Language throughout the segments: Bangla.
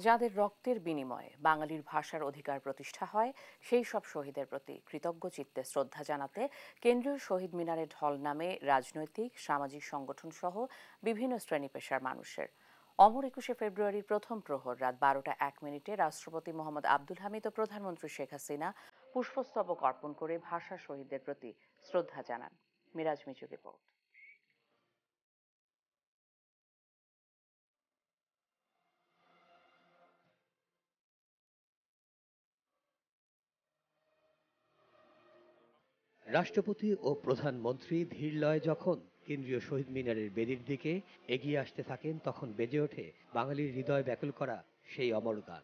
যাদের রক্তের বিনিময়ে বাঙালির ভাষার অধিকার প্রতিষ্ঠা হয় সেই সব শহীদের প্রতি কৃতজ্ঞ চিত্তে শ্রদ্ধা জানাতে কেন্দ্রীয় শহীদ মিনারে ঢল নামে রাজনৈতিক সামাজিক সংগঠন সহ বিভিন্ন শ্রেণী পেশার মানুষের। অমর ২১শে ফেব্রুয়ারির প্রথম প্রহর রাত ১২টা ১ মিনিটে রাষ্ট্রপতি মোহাম্মদ আব্দুল হামিদ ও প্রধানমন্ত্রী শেখ হাসিনা পুষ্পস্তবক অর্পণ করে ভাষা শহীদদের প্রতি শ্রদ্ধা জানান। মিরাজ মিচুর রিপোর্ট। রাষ্ট্রপতি ও প্রধানমন্ত্রী ধীর লয়ে যখন কেন্দ্রীয় শহীদ মিনারের বেদির দিকে এগিয়ে আসতে থাকেন, তখন বেজে ওঠে বাঙালির হৃদয় ব্যাকুল করা সেই অমর গান।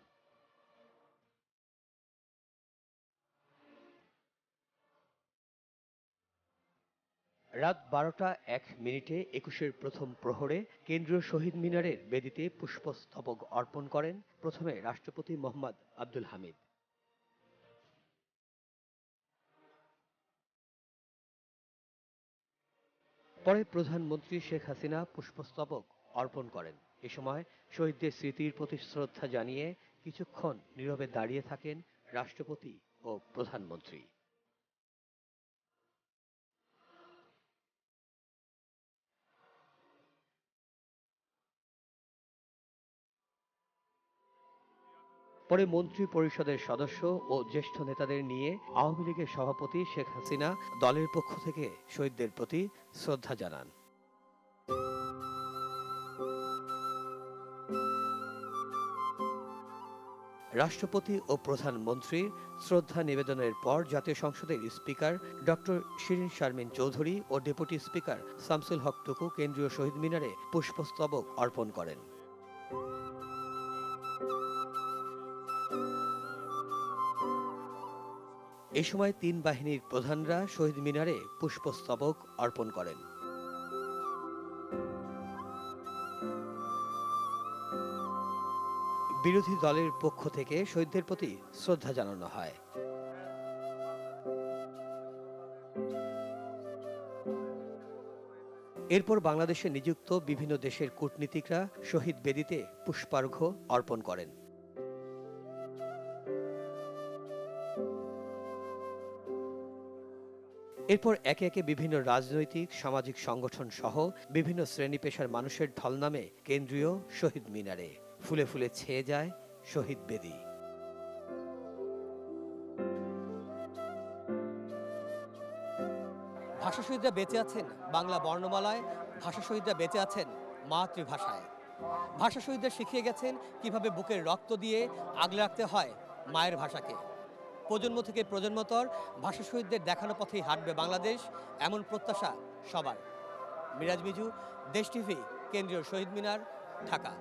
রাত ১২টা ১ মিনিটে ২১-এর প্রথম প্রহরে কেন্দ্রীয় শহীদ মিনারের বেদিতে পুষ্পস্তবক অর্পণ করেন প্রথমে রাষ্ট্রপতি মোহাম্মদ আব্দুল হামিদ। পরে প্রধানমন্ত্রী শেখ হাসিনা পুষ্পস্তবক অর্পণ করেন। এ সময় শহীদদের স্মৃতির প্রতি শ্রদ্ধা জানিয়ে কিছুক্ষণ নীরবে দাঁড়িয়ে থাকেন রাষ্ট্রপতি ও প্রধানমন্ত্রী। পরে মন্ত্রী পরিষদের সদস্য ও জ্যেষ্ঠ নেতাদের নিয়ে আওয়ামী লীগের সভাপতি শেখ হাসিনা দলের পক্ষ থেকে শহীদদের প্রতি শ্রদ্ধা জানান। রাষ্ট্রপতি ও প্রধানমন্ত্রীর শ্রদ্ধা নিবেদনের পর জাতীয় সংসদের স্পিকার ডক্টর শিরীন শারমিন চৌধুরী ও ডেপুটি স্পিকার শামসুল হক টুকু কেন্দ্রীয় শহীদ মিনারে পুষ্পস্তবক অর্পণ করেন। এ সময় তিন বাহিনীর প্রধানরা শহীদ মিনারে পুষ্পস্তবক অর্পণ করেন। বিরোধী দলের পক্ষ থেকে শহীদদের প্রতি শ্রদ্ধা জানানো হয়। এরপর বাংলাদেশে নিযুক্ত বিভিন্ন দেশের কূটনীতিকরা শহীদ বেদিতে পুষ্পার্ঘ্য অর্পণ করেন। এরপর একে একে বিভিন্ন রাজনৈতিক সামাজিক সংগঠন সহ বিভিন্ন শ্রেণী পেশার মানুষের ঢল নামে কেন্দ্রীয় শহীদ মিনারে। ফুলে ফুলে ছেয়ে যায় শহীদ বেদি। ভাষা শহীদরা বেঁচে আছেন বাংলা বর্ণমালায়, ভাষা শহীদরা বেঁচে আছেন মাতৃভাষায়। ভাষা শহীদরা শিখিয়ে গেছেন কিভাবে বুকের রক্ত দিয়ে আগলে রাখতে হয় মায়ের ভাষাকে। প্রজন্ম থেকে প্রজন্মতর ভাষা শহীদদের দেখানো পথেই হাঁটবে বাংলাদেশ, এমন প্রত্যাশা সবার। মিরাজ মিজু, দেশ টিভি, কেন্দ্রীয় শহীদ মিনার, ঢাকা।